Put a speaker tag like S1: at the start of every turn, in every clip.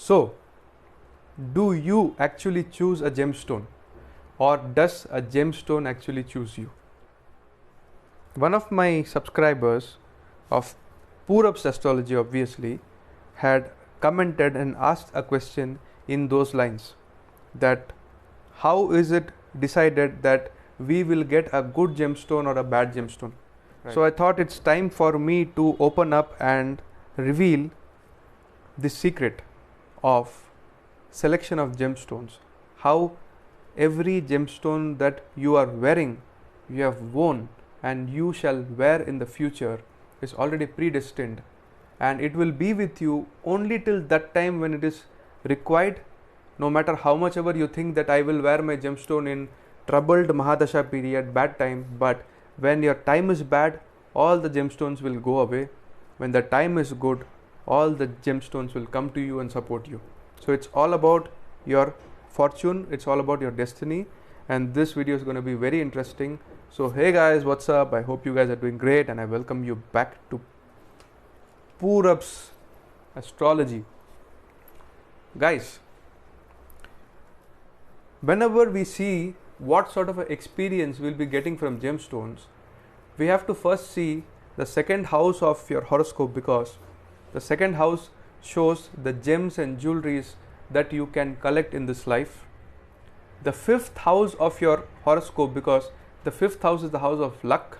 S1: So, do you actually choose a gemstone, or does a gemstone actually choose you? One of my subscribers of Purab's Astrology obviously had commented and asked a question in those lines, that how is it decided that we will get a good gemstone or a bad gemstone? Right. So I thought it's time for me to open up and reveal the secret of selection of gemstones, how every gemstone that you are wearing, you have worn and you shall wear in the future is already predestined, and it will be with you only till that time when it is required. No matter how much ever you think that I will wear my gemstone in troubled Mahadasha period, bad time, but when your time is bad, all the gemstones will go away. When the time is good, all the gemstones will come to you and support you. So it's all about your fortune, it's all about your destiny, and this video is going to be very interesting. So hey guys, what's up? I hope you guys are doing great, and I welcome you back to Purab's Astrology. Guys, whenever we see what sort of an experience we'll be getting from gemstones, we have to first see the second house of your horoscope, because the second house shows the gems and jewelries that you can collect in this life. The fifth house of your horoscope, because the fifth house is the house of luck,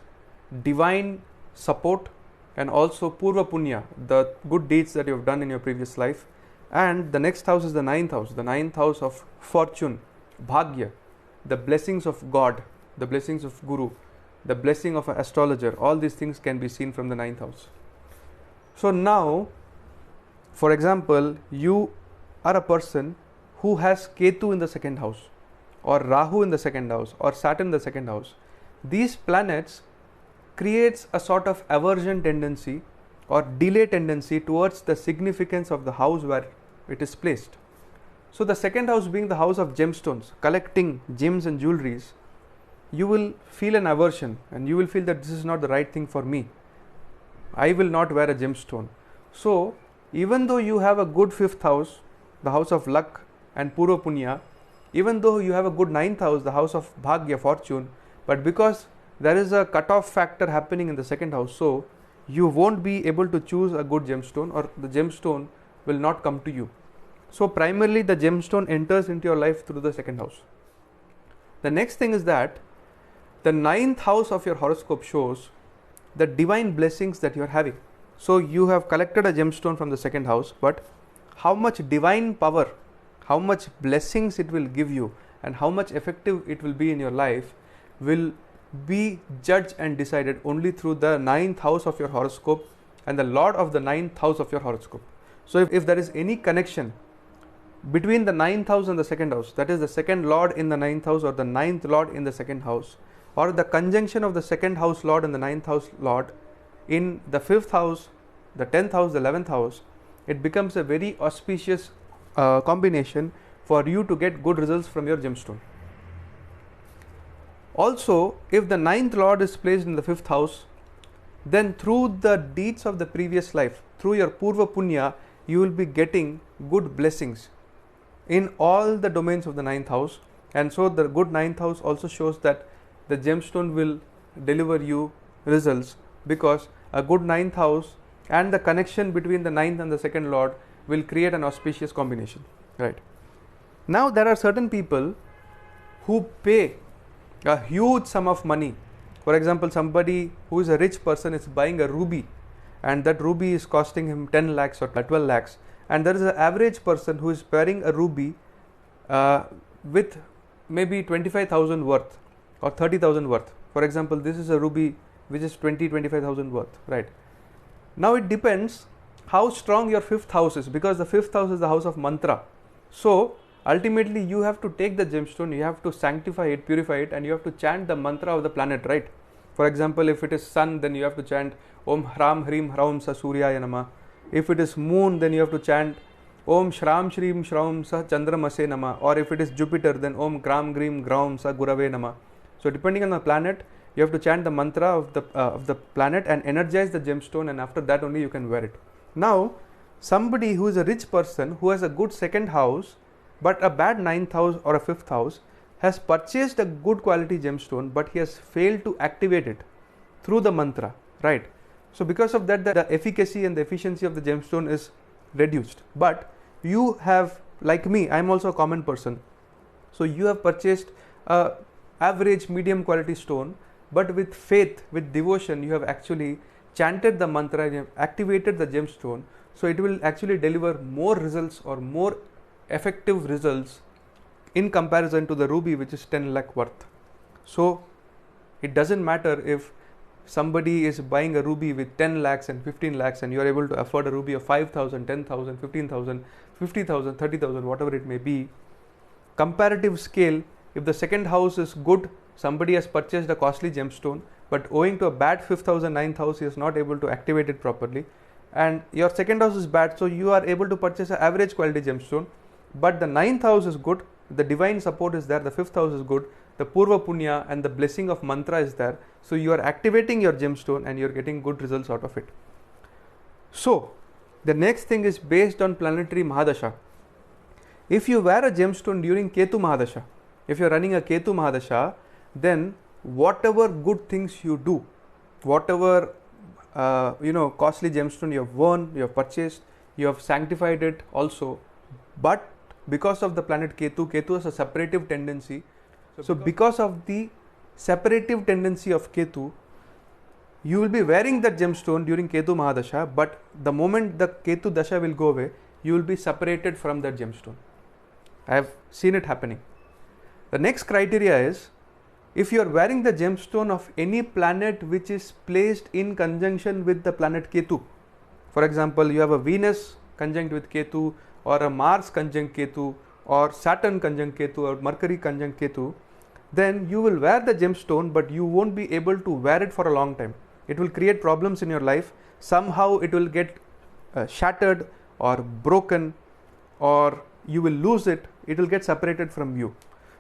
S1: divine support, and also purva punya, the good deeds that you have done in your previous life. And the next house is the ninth house of fortune, bhagya, the blessings of God, the blessings of Guru, the blessing of an astrologer. All these things can be seen from the ninth house. So now, for example, you are a person who has Ketu in the second house, or Rahu in the second house, or Saturn in the second house. These planets creates a sort of aversion tendency or delay tendency towards the significance of the house where it is placed. So the second house being the house of gemstones, collecting gems and jewelries, you will feel an aversion and you will feel that this is not the right thing for me. I will not wear a gemstone. So even though you have a good fifth house, the house of luck and purva punya, even though you have a good ninth house, the house of bhagya, fortune, but because there is a cutoff factor happening in the second house, so you won't be able to choose a good gemstone, or the gemstone will not come to you. So primarily the gemstone enters into your life through the second house. The next thing is that the ninth house of your horoscope shows the divine blessings that you are having. So you have collected a gemstone from the second house, but how much divine power, how much blessings it will give you, and how much effective it will be in your life will be judged and decided only through the ninth house of your horoscope and the lord of the ninth house of your horoscope. So if there is any connection between the ninth house and the second house, that is the second lord in the ninth house or the ninth lord in the second house, or the conjunction of the second house lord and the ninth house lord in the fifth house, the 10th house, the 11th house, it becomes a very auspicious combination for you to get good results from your gemstone. Also, if the ninth lord is placed in the fifth house, then through the deeds of the previous life, through your purva punya, you will be getting good blessings in all the domains of the ninth house. And so the good ninth house also shows that the gemstone will deliver you results, because a good ninth house and the connection between the ninth and the second lord will create an auspicious combination. Right. Now there are certain people who pay a huge sum of money. For example, somebody who is a rich person is buying a ruby, and that ruby is costing him 10 lakhs or 12 lakhs, and there is an average person who is wearing a ruby with maybe 25,000 worth or 30,000 worth. For example, this is a ruby which is 25,000 worth, right? Now it depends how strong your fifth house is, because the fifth house is the house of mantra. So ultimately you have to take the gemstone, you have to sanctify it, purify it, and you have to chant the mantra of the planet, right? For example, if it is sun, then you have to chant Om Hram Hrim Hraum Sa Suryaya Nama. If it is moon, then you have to chant Om Shram Shrim Shraum Sa Chandramase Nama. Or if it is Jupiter, then Om Gram Grim Graum Sa Gurave Nama. So depending on the planet, you have to chant the mantra of the planet and energize the gemstone, and after that only you can wear it. Now somebody who is a rich person who has a good second house but a bad 9th house or a 5th house has purchased a good quality gemstone, but he has failed to activate it through the mantra, right? So because of that, the efficacy and the efficiency of the gemstone is reduced. But you have, like me, I am also a common person, so you have purchased a average medium quality stone, but with faith, with devotion, you have actually chanted the mantra and you have activated the gemstone, so it will actually deliver more results or more effective results in comparison to the ruby, which is 10 lakh worth. So it doesn't matter if somebody is buying a ruby with 10 lakhs and 15 lakhs and you are able to afford a ruby of 5,000, 10,000, 15,000, 50,000, 30,000, whatever it may be. Comparative scale, if the second house is good, somebody has purchased a costly gemstone, but owing to a bad 5th house and 9th house, he is not able to activate it properly, and your second house is bad, so you are able to purchase an average quality gemstone, but the 9th house is good, the divine support is there, the 5th house is good, the purva punya and the blessing of mantra is there, so you are activating your gemstone and you are getting good results out of it. So the next thing is based on planetary mahadasha. If you wear a gemstone during Ketu mahadasha, if you are running a Ketu mahadasha, then whatever good things you do, whatever costly gemstone you have worn, you have purchased, you have sanctified it also, but because of the planet Ketu has a separative tendency. So because of the separative tendency of Ketu, you will be wearing that gemstone during Ketu Mahadasha, but the moment the Ketu Dasha will go away, you will be separated from that gemstone. I have seen it happening. The next criteria is, if you are wearing the gemstone of any planet which is placed in conjunction with the planet Ketu, for example, you have a Venus conjunct with Ketu, or a Mars conjunct Ketu, or Saturn conjunct Ketu, or Mercury conjunct Ketu, then you will wear the gemstone, but you won't be able to wear it for a long time. It will create problems in your life. Somehow it will get shattered or broken, or you will lose it. It will get separated from you.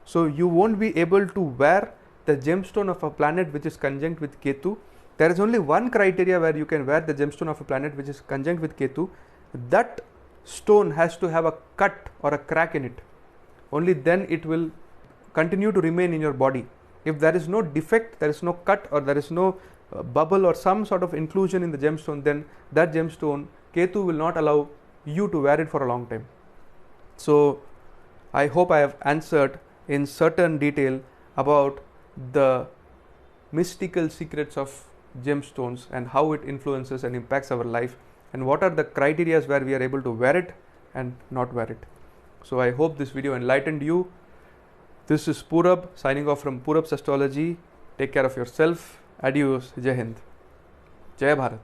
S1: So you won't be able to wear the gemstone of a planet which is conjunct with Ketu. There is only one criteria where you can wear the gemstone of a planet which is conjunct with Ketu. That stone has to have a cut or a crack in it. Only then it will continue to remain in your body. If there is no defect, there is no cut, or there is no bubble or some sort of inclusion in the gemstone, then that gemstone, Ketu, will not allow you to wear it for a long time. So I hope I have answered in certain detail about the mystical secrets of gemstones and how it influences and impacts our life, and what are the criteria where we are able to wear it and not wear it. So I hope this video enlightened you. This is Purab signing off from Purab's Astrology. Take care of yourself. Adios. Jai Hind. Jai Bharat.